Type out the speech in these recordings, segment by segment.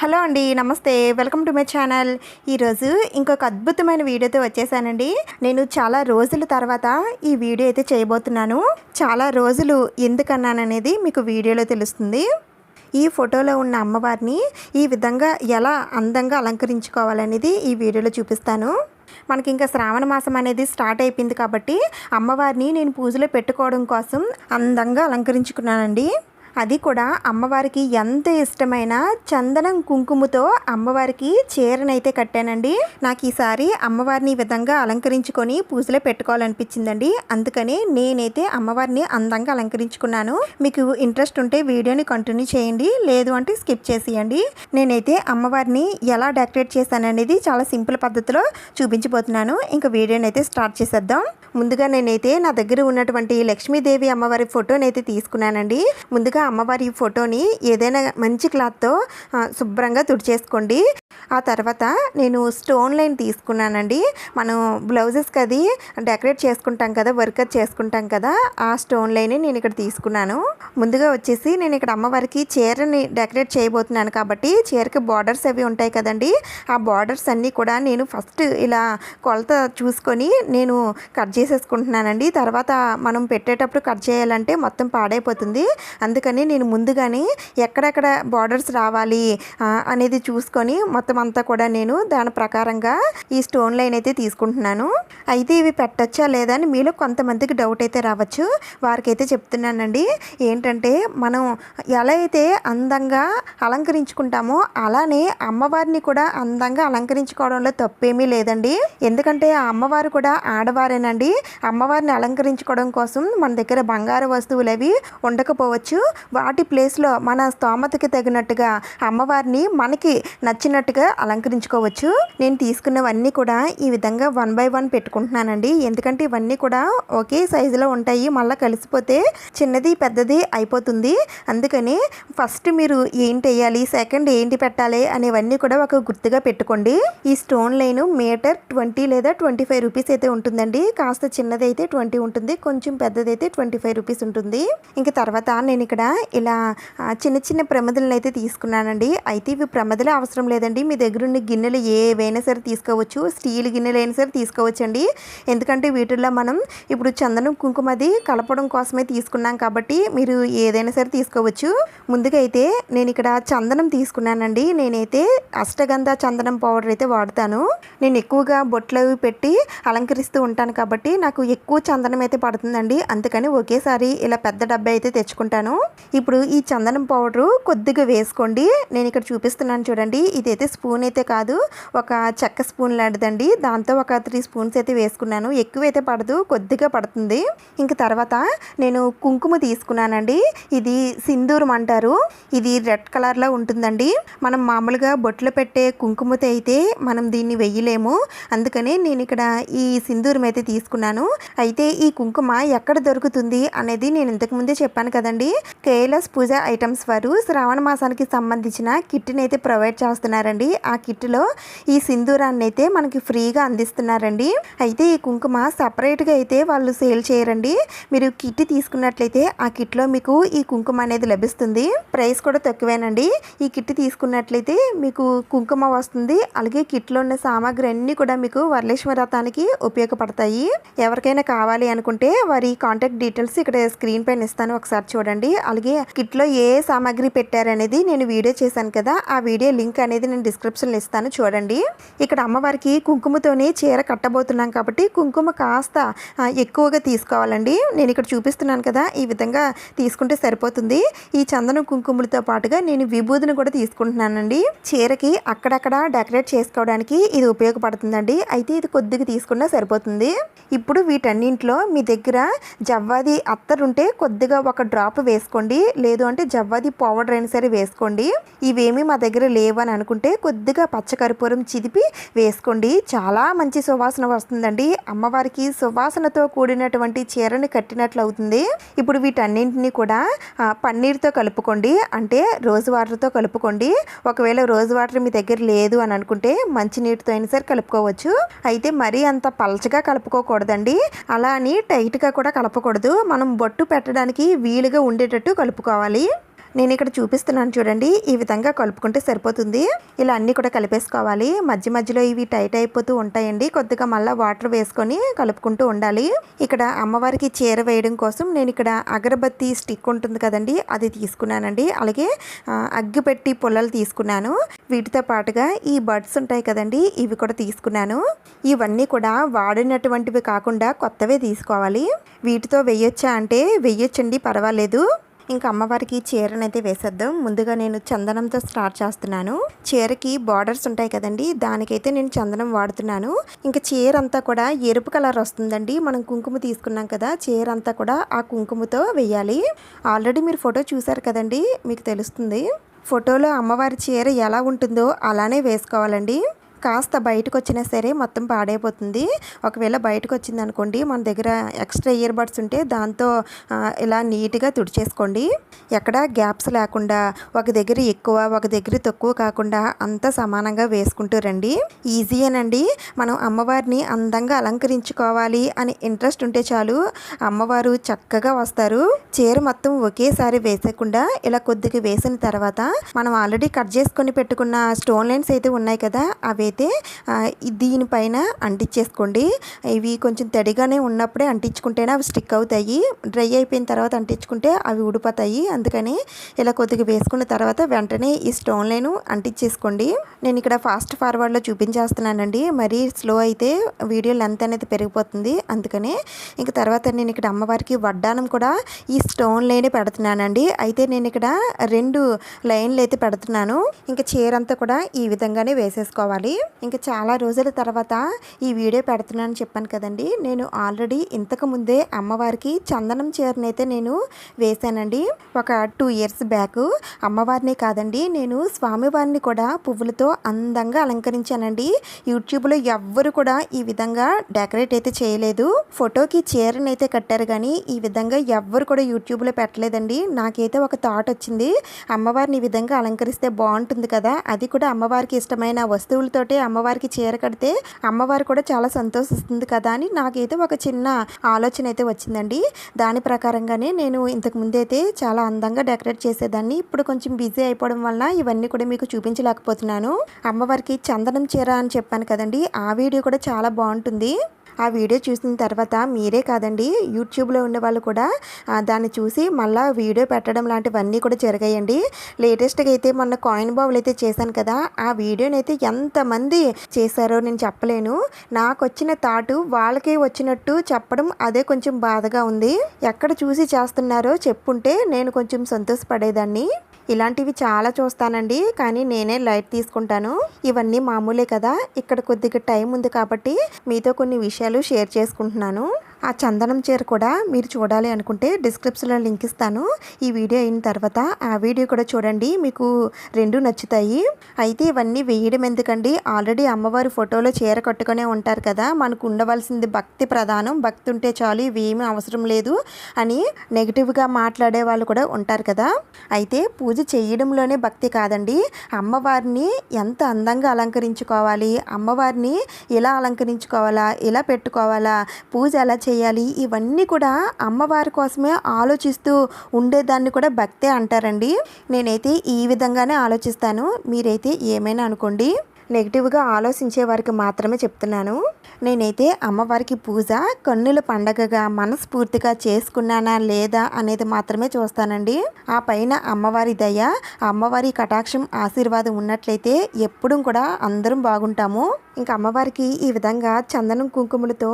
Hello అండి, నమస్తే. Welcome to my channel. ఈరోజు ఇంకొక అద్భుతమైన వీడియోతో వచ్చేసానండి. నేను చాలా రోజుల తర్వాత ఈ వీడియో అయితే చేయబోతున్నాను. చాలా రోజులు ఎందుకన్నాననేది మీకు వీడియోలో తెలుస్తుంది. ఈ ఫోటోలో ఉన్న అమ్మవారిని ఈ విధంగా ఎలా అందంగా అలంకరించుకోవాలనేది ఈ వీడియోలో చూపిస్తాను. మనకి ఇంకా శ్రావణ మాసం అనేది స్టార్ట్ అయిపోయింది కాబట్టి అమ్మవారిని నేను పూజలో పెట్టుకోవడం కోసం అందంగా అలంకరించుకున్నానండి. అది కూడా అమ్మవారికి ఎంత ఇష్టమైన చందనం కుంకుమతో అమ్మవారికి చీరనైతే కట్టానండి. నాకు ఈసారి అమ్మవారిని ఈ విధంగా అలంకరించుకొని పూజలో పెట్టుకోవాలనిపించిందండి. అందుకని నేనైతే అమ్మవారిని అందంగా అలంకరించుకున్నాను. మీకు ఇంట్రెస్ట్ ఉంటే వీడియోని కంటిన్యూ చేయండి, లేదు అంటే స్కిప్ చేసేయండి. నేనైతే అమ్మవారిని ఎలా డెకరేట్ చేశాననేది చాలా సింపుల్ పద్ధతిలో చూపించబోతున్నాను. ఇంకా వీడియోని అయితే స్టార్ట్ చేసేద్దాం. ముందుగా నేనైతే నా దగ్గర ఉన్నటువంటి లక్ష్మీదేవి అమ్మవారి ఫోటోని అయితే తీసుకున్నానండి. ముందుగా అమ్మవారి ఫోటోని ఏదైనా మంచి క్లాత్తో శుభ్రంగా తుడిచేసుకోండి. ఆ తర్వాత నేను స్టోన్ లైన్ తీసుకున్నానండి. మనం బ్లౌజెస్కి అది డెకరేట్ చేసుకుంటాం కదా, వర్క్ చేసుకుంటాం కదా, ఆ స్టోన్ లైన్ నేను ఇక్కడ తీసుకున్నాను. ముందుగా వచ్చేసి నేను ఇక్కడ అమ్మవారికి చీరని డెకరేట్ చేయబోతున్నాను కాబట్టి చీరకి బార్డర్స్ అవి ఉంటాయి కదండి, ఆ బార్డర్స్ అన్నీ కూడా నేను ఫస్ట్ ఇలా కొలత చూసుకొని నేను కట్ చేసేసుకుంటున్నానండి. తర్వాత మనం పెట్టేటప్పుడు కట్ చేయాలంటే మొత్తం పాడైపోతుంది. అందుకని నేను ముందుగానే ఎక్కడెక్కడ బార్డర్స్ రావాలి అనేది చూసుకొని మొత్తం అంతా కూడా నేను దాని ప్రకారంగా ఈ స్టోన్ లైన్ అయితే తీసుకుంటున్నాను. అయితే ఇవి పెట్టచ్చా లేదా అని మీలో కొంతమందికి డౌట్ అయితే రావచ్చు. వారికి అయితే చెప్తున్నానండి. ఏంటంటే మనం ఎలా అయితే అందంగా అలంకరించుకుంటామో అలానే అమ్మవారిని కూడా అందంగా అలంకరించుకోవడంలో తప్పేమీ లేదండి. ఎందుకంటే ఆ అమ్మవారు కూడా ఆడవారేనండి. అమ్మవారిని అలంకరించుకోవడం కోసం మన దగ్గర బంగారు వస్తువులు అవి ఉండకపోవచ్చు. వాటి ప్లేస్లో మన స్తోమతకి తగినట్టుగా అమ్మవారిని మనకి నచ్చినట్టుగా అలంకరించుకోవచ్చు. నేను తీసుకున్నవన్నీ కూడా ఈ విధంగా 1 by 1 పెట్టుకుంటున్నానండి. ఎందుకంటే ఇవన్నీ కూడా ఒకే సైజులో ఉంటాయి, మళ్ళీ కలిసిపోతే చిన్నది పెద్దది అయిపోతుంది. అందుకని ఫస్ట్ మీరు ఏంటి వేయాలి, సెకండ్ ఏంటి పెట్టాలి అనేవన్నీ కూడా ఒక గుర్తుగా పెట్టుకోండి. ఈ స్టోన్ లైన్ మీటర్ 20 లేదా 25 రూపీస్ అయితే ఉంటుందండి. కాస్త చిన్నదైతే 20 ఉంటుంది, కొంచెం పెద్దదైతే 25 రూపీస్ ఉంటుంది. ఇంకా తర్వాత నేను ఇక్కడ ఇలా చిన్న చిన్న ప్రమిదలను అయితే తీసుకున్నానండి. అయితే ఇవి ప్రమిదలే అవసరం లేదండి, మీ దగ్గర ఉన్న గిన్నెలు ఏవైనా సరే తీసుకోవచ్చు. స్టీల్ గిన్నెలు అయినా సరే తీసుకోవచ్చు అండి. ఎందుకంటే వీటిల్లో మనం ఇప్పుడు చందనం కుంకుమది కలపడం కోసమే తీసుకున్నాం కాబట్టి మీరు ఏదైనా సరే తీసుకోవచ్చు. ముందుగా అయితే నేను ఇక్కడ చందనం తీసుకున్నానండి. నేనైతే అష్టగంధ చందనం పౌడర్ అయితే వాడతాను. నేను ఎక్కువగా బొట్లు అవి పెట్టి అలంకరిస్తూ ఉంటాను కాబట్టి నాకు ఎక్కువ చందనం అయితే పడుతుందండి. అందుకని ఒకేసారి ఇలా పెద్ద డబ్బా అయితే తెచ్చుకుంటాను. ఇప్పుడు ఈ చందనం పౌడరు కొద్దిగా వేసుకోండి. నేను ఇక్కడ చూపిస్తున్నాను చూడండి. ఇదైతే స్పూన్ అయితే కాదు, ఒక చెక్క స్పూన్ లాంటిదండి. దాంతో ఒక 3 స్పూన్స్ అయితే వేసుకున్నాను. ఎక్కువైతే పడదు, కొద్దిగా పడుతుంది. ఇంక తర్వాత నేను కుంకుమ తీసుకున్నానండి. ఇది సింధూరం అంటారు. ఇది రెడ్ కలర్లో ఉంటుందండి. మనం మామూలుగా బొట్లు పెట్టే కుంకుమతో అయితే మనం దీన్ని వెయ్యలేము. అందుకని నేను ఇక్కడ ఈ సింధూరం అయితే తీసుకున్నాను. అయితే ఈ కుంకుమ ఎక్కడ దొరుకుతుంది అనేది నేను ఇంతకుముందే చెప్పాను కదండి. కేఎల్ఎస్ పూజ ఐటమ్స్ వారు శ్రావణ మాసానికి సంబంధించిన కిట్ని అయితే ప్రొవైడ్ చేస్తున్నారండి. ఆ కిట్లో ఈ సింధూరాన్ని అయితే మనకి ఫ్రీగా అందిస్తున్నారండి. అయితే ఈ కుంకుమ సపరేట్గా అయితే వాళ్ళు సేల్ చేయరండి. మీరు కిట్ తీసుకున్నట్లయితే ఆ కిట్లో మీకు ఈ కుంకుమ అనేది లభిస్తుంది. ప్రైస్ కూడా తక్కువేనండి. ఈ కిట్ తీసుకున్నట్లయితే మీకు కుంకుమ వస్తుంది. అలాగే కిట్లో ఉన్న సామాగ్రి అన్నీ కూడా మీకు వరలక్ష్మి వ్రతానికి ఉపయోగపడతాయి. ఎవరికైనా కావాలి అనుకుంటే వారి కాంటాక్ట్ డీటెయిల్స్ ఇక్కడ స్క్రీన్ పైన ఇస్తాను, ఒకసారి చూడండి. అలాగే కిట్లో ఏ సామాగ్రి పెట్టారనేది నేను వీడియో చేశాను కదా, ఆ వీడియో లింక్ అనేది నేను డిస్క్రిప్షన్లో ఇస్తాను, చూడండి. ఇక్కడ అమ్మవారికి కుంకుమతోనే చీర కట్టబోతున్నాం కాబట్టి కుంకుమ కాస్త ఎక్కువగా తీసుకోవాలండి. నేను ఇక్కడ చూపిస్తున్నాను కదా, ఈ విధంగా తీసుకుంటే సరిపోతుంది. ఈ చందనం కుంకుమలతో పాటుగా నేను విభూదిని కూడా తీసుకుంటున్నానండి. చీరకి అక్కడక్కడ డెకరేట్ చేసుకోవడానికి ఇది ఉపయోగపడుతుందండి. అయితే ఇది కొద్దిగా తీసుకున్నా సరిపోతుంది. ఇప్పుడు వీటన్నింటిలో మీ దగ్గర జవ్వాది అత్తరు ఉంటే కొద్దిగా ఒక డ్రాప్ వేసుకోండి, లేదు అంటే జవ్వాది పౌడర్ అయినా సరే వేసుకోండి. ఇవేమీ మా దగ్గర లేవని అనుకుంటే కొద్దిగా పచ్చకర్పూరం చిదిపి వేసుకోండి. చాలా మంచి సువాసన వస్తుందండి. అమ్మవారికి సువాసనతో కూడినటువంటి చీరని కట్టినట్లు అవుతుంది. ఇప్పుడు వీటన్నింటినీ కూడా పన్నీర్తో కలుపుకోండి, అంటే రోజ్ వాటర్తో కలుపుకోండి. ఒకవేళ రోజ్ వాటర్ మీ దగ్గర లేదు అని అనుకుంటే మంచినీటితో అయినా సరే కలుపుకోవచ్చు. అయితే మరీ అంత పలచగా కలుపుకోకూడదండి, అలా అని టైట్గా కూడా కలపకూడదు. మనం బొట్టు పెట్టడానికి వీలుగా ఉండేటట్టు కలుపుకోవాలి. నేను ఇక్కడ చూపిస్తున్నాను చూడండి, ఈ విధంగా కలుపుకుంటే సరిపోతుంది. ఇలా అన్నీ కూడా కలిపేసుకోవాలి. మధ్య మధ్యలో ఇవి టైట్ అయిపోతూ ఉంటాయండి, కొద్దిగా మళ్ళీ వాటర్ వేసుకొని కలుపుకుంటూ ఉండాలి. ఇక్కడ అమ్మవారికి చీర వేయడం కోసం నేను ఇక్కడ అగరబత్తి స్టిక్ ఉంటుంది కదండి, అది తీసుకున్నానండి. అలాగే అగ్గిపెట్టి పుల్లలు తీసుకున్నాను. వీటితో పాటుగా ఈ బడ్స్ ఉంటాయి కదండి, ఇవి కూడా తీసుకున్నాను. ఇవన్నీ కూడా వాడినటువంటివి కాకుండా కొత్తవే తీసుకోవాలి. వీటితో వేయొచ్చా అంటే వేయొచ్చండి, పర్వాలేదు. ఇంకా అమ్మవారికి చీరనైతే వేసేద్దాం. ముందుగా నేను చందనంతో స్టార్ట్ చేస్తున్నాను. చీరకి బార్డర్స్ ఉంటాయి కదండి, దానికైతే నేను చందనం వాడుతున్నాను. ఇంకా చీర అంతా కూడా ఎరుపు కలర్ వస్తుందండి. మనం కుంకుమ తీసుకున్నాం కదా, చీర అంతా కూడా ఆ కుంకుమతో వేయాలి. ఆల్రెడీ మీరు ఫోటో చూసారు కదండి, మీకు తెలుస్తుంది. ఫోటోలో అమ్మవారి చీర ఎలా ఉంటుందో అలానే వేసుకోవాలండి. కాస్త బయటకు వచ్చినా సరే మొత్తం పాడైపోతుంది. ఒకవేళ బయటకు వచ్చింది అనుకోండి, మన దగ్గర ఎక్స్ట్రా ఇయర్ బడ్స్ ఉంటే దాంతో ఇలా నీట్గా తుడిచేసుకోండి. ఎక్కడ గ్యాప్స్ లేకుండా ఒక దగ్గర ఎక్కువ ఒక దగ్గర తక్కువ కాకుండా అంతా సమానంగా వేసుకుంటూ రండి. ఈజీయేనండి. మనం అమ్మవారిని అందంగా అలంకరించుకోవాలి అని ఇంట్రెస్ట్ ఉంటే చాలు, అమ్మవారు చక్కగా వస్తారు. చీర మొత్తం ఒకేసారి వేసేయకుండా ఇలా కొద్దిగా వేసిన తర్వాత మనం ఆల్రెడీ కట్ చేసుకొని పెట్టుకున్న స్టోన్ లైన్స్ అయితే ఉన్నాయి కదా, అవి అయితే దీనిపైన అంటించేసుకోండి. ఇవి కొంచెం తడిగానే ఉన్నప్పుడే అంటించుకుంటేనే అవి స్టిక్ అవుతాయి. డ్రై అయిపోయిన తర్వాత అంటించుకుంటే అవి ఊడిపోతాయి. అందుకని ఇలా కొద్దిగా వేసుకున్న తర్వాత వెంటనే ఈ స్టోన్ లైన్ అంటించేసుకోండి. నేను ఇక్కడ ఫాస్ట్ ఫార్వర్డ్లో చూపించేస్తున్నానండి, మరీ స్లో అయితే వీడియో లెంత్ అనేది పెరిగిపోతుంది. అందుకనే ఇంక తర్వాత నేను ఇక్కడ అమ్మవారికి వడ్డానం కూడా ఈ స్టోన్ లైనే పెడుతున్నానండి. అయితే నేను ఇక్కడ 2 లైన్లు అయితే పెడుతున్నాను. ఇంకా చీర అంతా కూడా ఈ విధంగానే వేసేసుకోవాలి. ఇంకా చాలా రోజుల తర్వాత ఈ వీడియో పెడుతున్నాను చెప్పాను కదండి. నేను ఆల్రెడీ ఇంతకు ముందే అమ్మవారికి చందనం చీరనైతే నేను వేశానండి. ఒక 2 ఇయర్స్ బ్యాక్. అమ్మవారిని కాదండి, నేను స్వామివారిని కూడా పువ్వులతో అందంగా అలంకరించానండి. యూట్యూబ్లో ఎవ్వరు కూడా ఈ విధంగా డెకరేట్ అయితే చేయలేదు. ఫోటోకి చీరనైతే కట్టారు కానీ ఈ విధంగా ఎవ్వరు కూడా యూట్యూబ్లో పెట్టలేదండి. నాకైతే ఒక థాట్ వచ్చింది, అమ్మవారిని ఈ విధంగా అలంకరిస్తే బాగుంటుంది కదా, అది కూడా అమ్మవారికి ఇష్టమైన వస్తువులతో అమ్మవారికి చీర కడితే అమ్మవారు కూడా చాలా సంతోషిస్తుంది కదా అని నాకైతే ఒక చిన్న ఆలోచన అయితే వచ్చిందండి. దాని ప్రకారంగానే నేను ఇంతకు ముందైతే చాలా అందంగా డెకరేట్ చేసేదాన్ని. ఇప్పుడు కొంచెం బిజీ అయిపోవడం వల్ల ఇవన్నీ కూడా మీకు చూపించలేకపోతున్నాను. అమ్మవారికి చందనం చీర అని చెప్పాను కదండి, ఆ వీడియో కూడా చాలా బాగుంటుంది. ఆ వీడియో చూసిన తర్వాత మీరే కాదండి, యూట్యూబ్లో ఉన్న వాళ్ళు కూడా దాన్ని చూసి మళ్ళీ వీడియో పెట్టడం లాంటివన్నీ కూడా జరిగాయండి. లేటెస్ట్గా అయితే మొన్న కాయిన్ బౌల్ అయితే చేశాను కదా, ఆ వీడియోని అయితే ఎంతమంది చేశారో నేను చెప్పలేను. నాకు వచ్చిన థాటు వాళ్ళకే వచ్చినట్టు చెప్పడం అదే కొంచెం బాధగా ఉంది. ఎక్కడ చూసి చేస్తున్నారో చెప్పుంటే నేను కొంచెం సంతోషపడేదాన్ని. ఇలాంటివి చాలా చూస్తానండి, కానీ నేనే లైట్ తీసుకుంటాను. ఇవన్నీ మామూలే కదా. ఇక్కడ కొద్దిగా టైం ఉంది కాబట్టి మీతో కొన్ని విషయాలు షేర్ చేసుకుంటున్నాను. ఆ చందనం చీర కూడా మీరు చూడాలి అనుకుంటే డిస్క్రిప్షన్లో లింక్ ఇస్తాను. ఈ వీడియో అయిన తర్వాత ఆ వీడియో కూడా చూడండి, మీకు 2 నచ్చుతాయి. అయితే ఇవన్నీ వేయడం ఎందుకండి, ఆల్రెడీ అమ్మవారి ఫోటోలో చీర కట్టుకునే ఉంటారు కదా, మనకు ఉండవలసింది భక్తి ప్రధానం, భక్తి ఉంటే చాలు, ఇవేమీ అవసరం లేదు అని నెగిటివ్గా మాట్లాడే వాళ్ళు కూడా ఉంటారు కదా. అయితే పూజ చేయడంలోనే భక్తి కాదండి, అమ్మవారిని ఎంత అందంగా అలంకరించుకోవాలి, అమ్మవారిని ఎలా అలంకరించుకోవాలా, ఎలా పెట్టుకోవాలా, పూజ ఎలా చేయాలి, ఇవన్నీ కూడా అమ్మవారి కోసమే ఆలోచిస్తూ ఉండేదాన్ని కూడా భక్తే అంటారండి. నేనైతే ఈ విధంగానే ఆలోచిస్తాను, మీరైతే ఏమైనా అనుకోండి. నెగిటివ్గా ఆలోచించే వారికి మాత్రమే చెప్తున్నాను. నేనైతే అమ్మవారికి పూజ కన్నుల పండగగా మనస్ఫూర్తిగా చేసుకున్నానా లేదా అనేది మాత్రమే చూస్తానండి. ఆ పైన అమ్మవారి దయ, అమ్మవారి కటాక్షం, ఆశీర్వాదం ఉన్నట్లయితే ఎప్పుడూ కూడా అందరం బాగుంటాము. ఇంకా అమ్మవారికి ఈ విధంగా చందనం కుంకుమలతో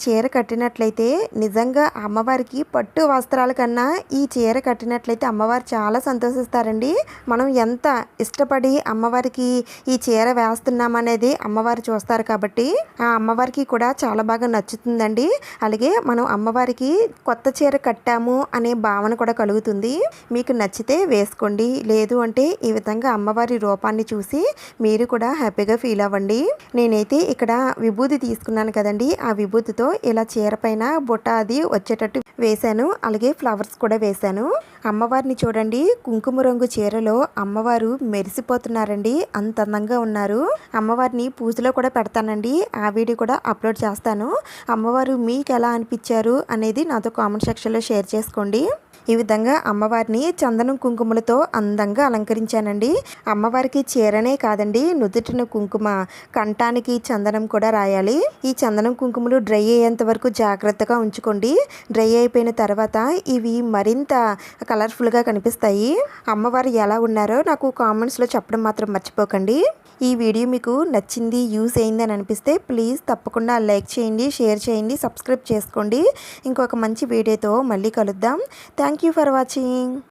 చీర కట్టినట్లయితే నిజంగా అమ్మవారికి పట్టు వస్త్రాల కన్నా ఈ చీర కట్టినట్లయితే అమ్మవారు చాలా సంతోషిస్తారండి. మనం ఎంత ఇష్టపడి అమ్మవారికి ఈ చీర వేస్తున్నామనేది అమ్మవారు చూస్తారు కాబట్టి ఆ అమ్మవారికి కూడా చాలా బాగా నచ్చుతుందండి. అలాగే మనం అమ్మవారికి కొత్త చీర కట్టాము అనే భావన కూడా కలుగుతుంది. మీకు నచ్చితే వేసుకోండి, లేదు అంటే ఈ విధంగా అమ్మవారి రూపాన్ని చూసి మీరు కూడా హ్యాపీగా ఫీల్ అవ్వండి. నేనైతే ఇక్కడ విభూది తీసుకున్నాను కదండి, ఆ విభూతితో ఇలా చీర పైన బుట్ట అది వచ్చేటట్టు వేశాను. అలాగే ఫ్లవర్స్ కూడా వేశాను. అమ్మవారిని చూడండి, కుంకుమ రంగు చీరలో అమ్మవారు మెరిసిపోతున్నారండి, అంత అందంగా ఉన్నారు. అమ్మవారిని పూజలో కూడా పెడతానండి, ఆ వీడియో కూడా అప్లోడ్ చేస్తాను. అమ్మవారు మీకు ఎలా అనిపించారు అనేది నాతో కామెంట్ సెక్షన్లో షేర్ చేసుకోండి. ఈ విధంగా అమ్మవారిని చందనం కుంకుమలతో అందంగా అలంకరించానండి. అమ్మవారికి చీరనే కాదండి, నుదుటిన కుంకుమ, కంఠానికి చందనం కూడా రాయాలి. ఈ చందనం కుంకుమలు డ్రై అయ్యేంత వరకు జాగ్రత్తగా ఉంచుకోండి. డ్రై అయిపోయిన తర్వాత ఇవి మరింత కలర్ఫుల్గా కనిపిస్తాయి. అమ్మవారు ఎలా ఉన్నారో నాకు కామెంట్స్లో చెప్పడం మాత్రం మర్చిపోకండి. ఈ వీడియో మీకు నచ్చింది, యూజ్ అయింది అని అనిపిస్తే ప్లీజ్ తప్పకుండా లైక్ చేయండి, షేర్ చేయండి, సబ్స్క్రైబ్ చేసుకోండి. ఇంకొక మంచి వీడియోతో మళ్ళీ కలుద్దాం. Thank you for watching.